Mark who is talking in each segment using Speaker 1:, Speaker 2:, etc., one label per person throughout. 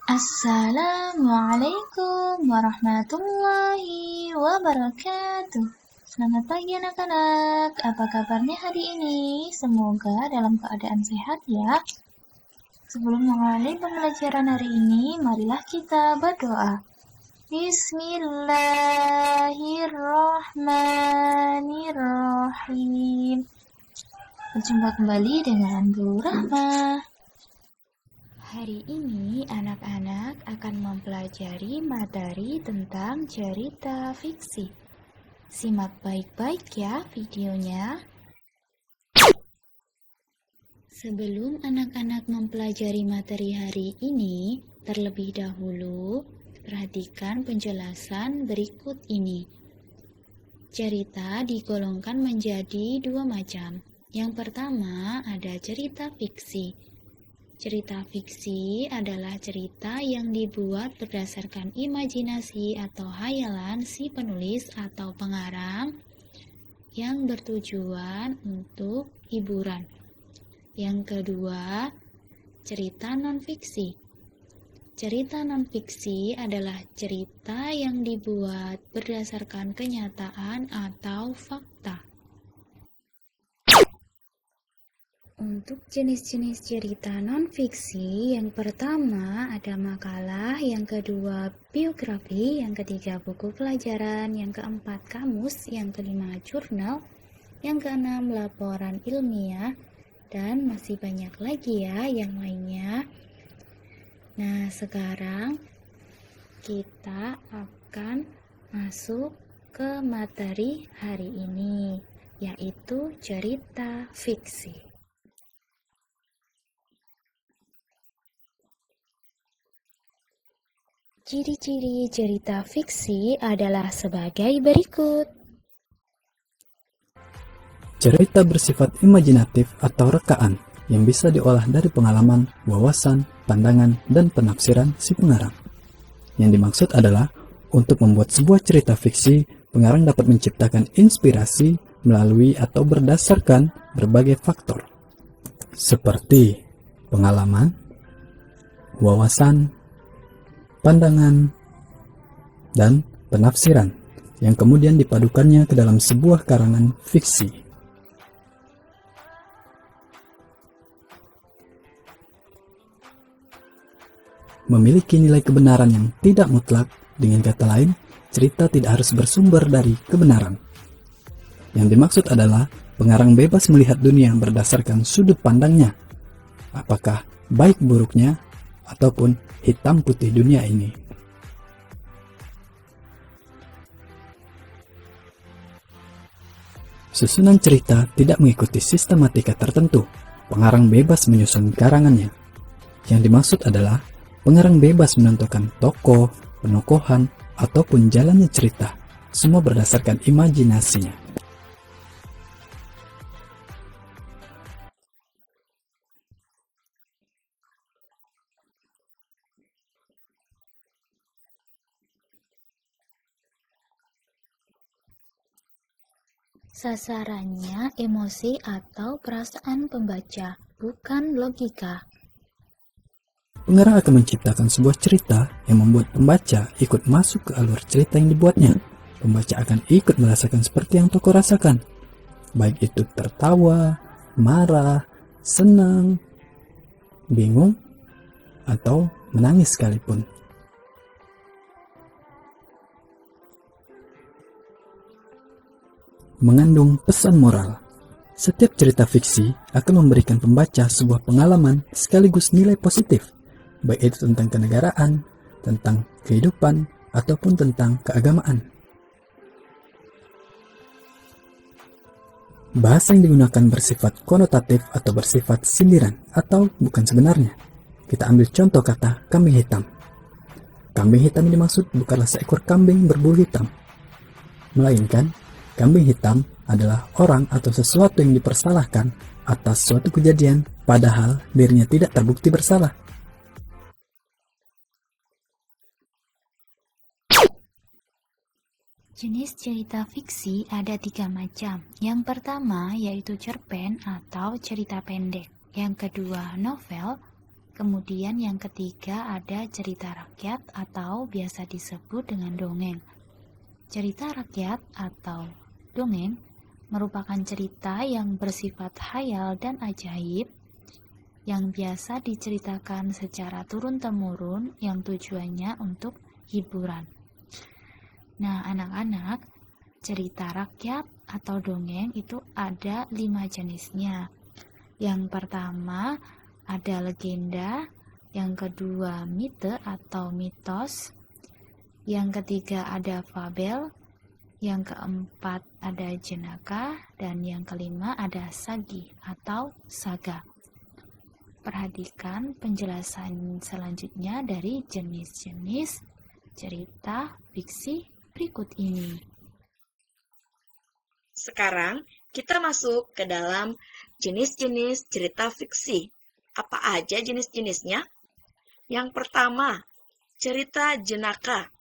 Speaker 1: Assalamualaikum warahmatullahi wabarakatuh. Selamat pagi anak-anak. Apa kabarnya hari ini? Semoga dalam keadaan sehat ya. Sebelum memulai pembelajaran hari ini, marilah kita berdoa. Bismillahirrahmanirrahim. Berjumpa kembali dengan Bu Rahma.
Speaker 2: Hari ini anak-anak akan mempelajari materi tentang cerita fiksi. Simak baik-baik ya videonya. Sebelum anak-anak mempelajari materi hari ini, terlebih dahulu perhatikan penjelasan berikut ini. Cerita digolongkan menjadi dua macam. Yang pertama ada cerita fiksi. Cerita fiksi adalah cerita yang dibuat berdasarkan imajinasi atau hayalan si penulis atau pengarang yang bertujuan untuk hiburan. Yang kedua, cerita non-fiksi. Cerita non-fiksi adalah cerita yang dibuat berdasarkan kenyataan atau fakta. Untuk jenis-jenis cerita non-fiksi, yang pertama ada makalah, yang kedua biografi, yang ketiga buku pelajaran, yang keempat kamus, yang kelima jurnal, yang keenam laporan ilmiah, dan masih banyak lagi ya yang lainnya. Nah, sekarang kita akan masuk ke materi hari ini, yaitu cerita fiksi. Ciri-ciri cerita fiksi adalah sebagai berikut.
Speaker 3: Cerita bersifat imajinatif atau rekaan yang bisa diolah dari pengalaman, wawasan, pandangan, dan penafsiran si pengarang. Yang dimaksud adalah untuk membuat sebuah cerita fiksi, pengarang dapat menciptakan inspirasi melalui atau berdasarkan berbagai faktor, seperti pengalaman, wawasan, pandangan, dan penafsiran yang kemudian dipadukannya ke dalam sebuah karangan fiksi. Memiliki nilai kebenaran yang tidak mutlak, dengan kata lain, cerita tidak harus bersumber dari kebenaran. Yang dimaksud adalah pengarang bebas melihat dunia berdasarkan sudut pandangnya, apakah baik buruknya ataupun hitam putih dunia ini. Susunan cerita tidak mengikuti sistematika tertentu. Pengarang bebas menyusun karangannya. Yang dimaksud adalah pengarang bebas menentukan tokoh, penokohan, ataupun jalannya cerita. Semua berdasarkan imajinasinya.
Speaker 2: Sasarannya emosi atau perasaan pembaca, bukan logika.
Speaker 3: Pengarang akan menciptakan sebuah cerita yang membuat pembaca ikut masuk ke alur cerita yang dibuatnya. Pembaca akan ikut merasakan seperti yang tokoh rasakan, baik itu tertawa, marah, senang, bingung, atau menangis sekalipun. Mengandung pesan moral. Setiap cerita fiksi akan memberikan pembaca sebuah pengalaman sekaligus nilai positif, baik itu tentang kenegaraan, tentang kehidupan, ataupun tentang keagamaan. Bahasa yang digunakan bersifat konotatif atau bersifat sindiran atau bukan sebenarnya. Kita ambil contoh kata kambing hitam. Kambing hitam yang dimaksud bukanlah seekor kambing berbulu hitam, melainkan kambing hitam adalah orang atau sesuatu yang dipersalahkan atas suatu kejadian padahal dirinya tidak terbukti bersalah.
Speaker 2: Jenis cerita fiksi ada 3 macam. Yang pertama yaitu cerpen atau cerita pendek. Yang kedua novel. Kemudian yang ketiga ada cerita rakyat atau biasa disebut dengan dongeng. Cerita rakyat atau dongeng merupakan cerita yang bersifat khayal dan ajaib yang biasa diceritakan secara turun-temurun yang tujuannya untuk hiburan. Nah, anak-anak, cerita rakyat atau dongeng itu ada 5 jenisnya. Yang pertama ada legenda, yang kedua mite atau mitos, yang ketiga ada fabel, yang keempat ada jenaka, dan yang kelima ada sagi atau saga. Perhatikan penjelasan selanjutnya dari jenis-jenis cerita fiksi berikut ini.
Speaker 4: Sekarang kita masuk ke dalam jenis-jenis cerita fiksi. Apa aja jenis-jenisnya? Yang pertama, cerita jenaka.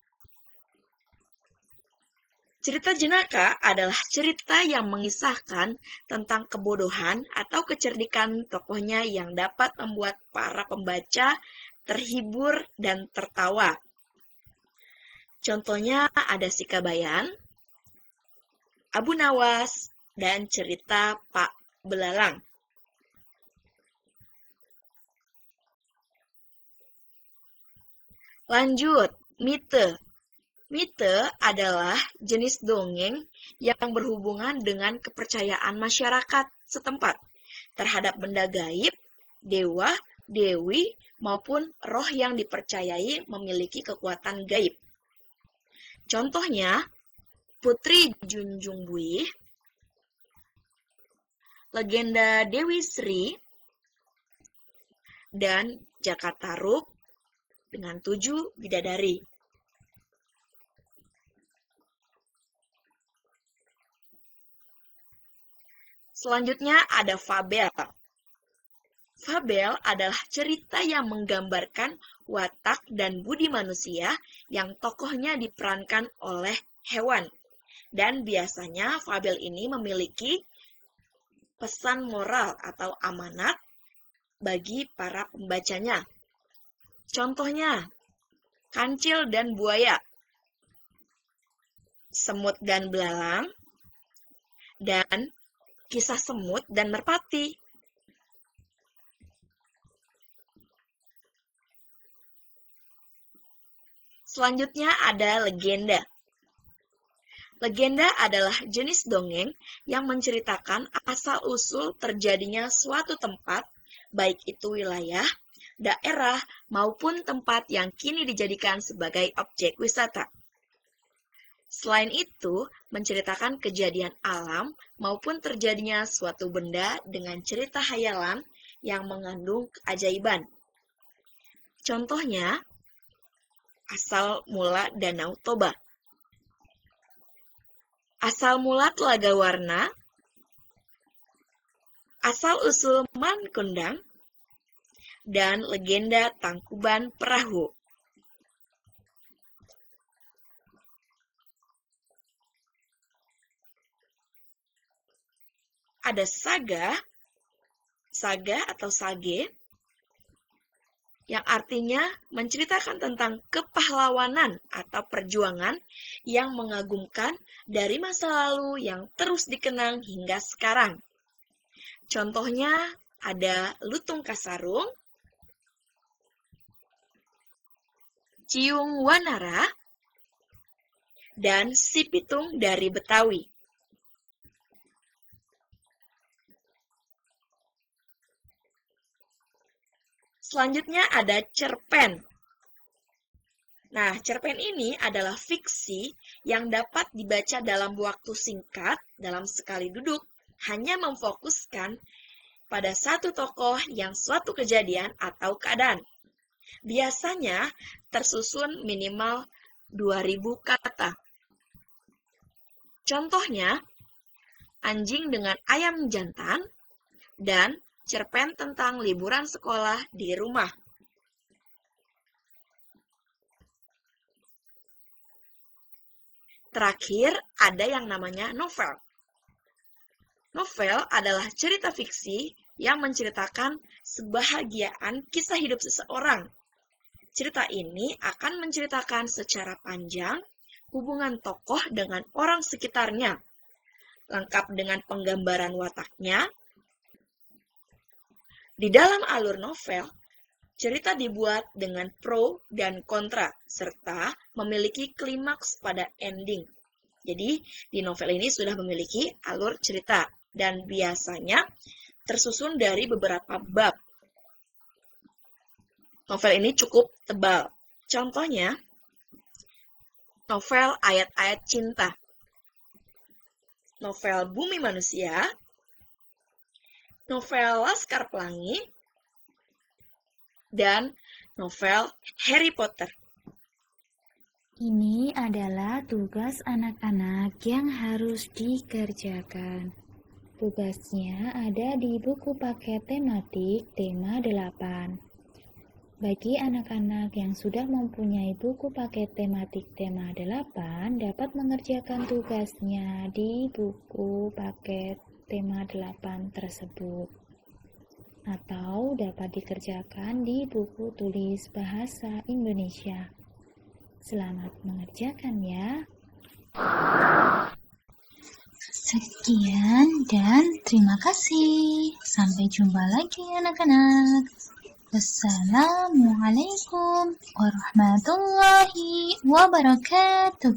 Speaker 4: Cerita jenaka adalah cerita yang mengisahkan tentang kebodohan atau kecerdikan tokohnya yang dapat membuat para pembaca terhibur dan tertawa. Contohnya ada Si Kabayan, Abu Nawas, dan cerita Pak Belalang. Lanjut, mite. Mite adalah jenis dongeng yang berhubungan dengan kepercayaan masyarakat setempat terhadap benda gaib, dewa, dewi, maupun roh yang dipercayai memiliki kekuatan gaib. Contohnya, Putri Junjung Buih, Legenda Dewi Sri, dan Jakatarub dengan 7 bidadari. Selanjutnya ada fabel. Fabel adalah cerita yang menggambarkan watak dan budi manusia yang tokohnya diperankan oleh hewan. Dan biasanya fabel ini memiliki pesan moral atau amanat bagi para pembacanya. Contohnya, Kancil dan Buaya, Semut dan Belalang, dan Kisah Semut dan Merpati. Selanjutnya ada legenda. Legenda adalah jenis dongeng yang menceritakan asal-usul terjadinya suatu tempat, baik itu wilayah, daerah, maupun tempat yang kini dijadikan sebagai objek wisata. Selain itu, menceritakan kejadian alam maupun terjadinya suatu benda dengan cerita hayalan yang mengandung keajaiban. Contohnya, asal mula Danau Toba, asal mula Telaga Warna, asal-usul Man Kundang, dan legenda Tangkuban Perahu. Ada saga atau sage, yang artinya menceritakan tentang kepahlawanan atau perjuangan yang mengagumkan dari masa lalu yang terus dikenang hingga sekarang. Contohnya ada Lutung Kasarung, Ciung Wanara, dan Si Pitung dari Betawi. Selanjutnya ada cerpen. Nah, cerpen ini adalah fiksi yang dapat dibaca dalam waktu singkat dalam sekali duduk, hanya memfokuskan pada satu tokoh yang suatu kejadian atau keadaan. Biasanya tersusun minimal 2000 kata. Contohnya, Anjing dengan Ayam Jantan dan cerpen tentang liburan sekolah di rumah. Terakhir, ada yang namanya novel. Novel adalah cerita fiksi yang menceritakan sebahagiaan kisah hidup seseorang. Cerita ini akan menceritakan secara panjang hubungan tokoh dengan orang sekitarnya, lengkap dengan penggambaran wataknya. Di dalam alur novel, cerita dibuat dengan pro dan kontra, serta memiliki klimaks pada ending. Jadi, di novel ini sudah memiliki alur cerita, dan biasanya tersusun dari beberapa bab. Novel ini cukup tebal. Contohnya, novel Ayat-Ayat Cinta, novel Bumi Manusia, novel Laskar Pelangi, dan novel Harry Potter.
Speaker 2: Ini adalah tugas anak-anak yang harus dikerjakan. Tugasnya ada di buku paket tematik tema 8. Bagi anak-anak yang sudah mempunyai buku paket tematik tema 8 dapat mengerjakan tugasnya di buku paket tema 8 tersebut. Atau dapat dikerjakan di buku tulis bahasa Indonesia. Selamat mengerjakan ya.
Speaker 1: Sekian dan terima kasih. Sampai jumpa lagi anak-anak. Wassalamualaikum warahmatullahi wabarakatuh.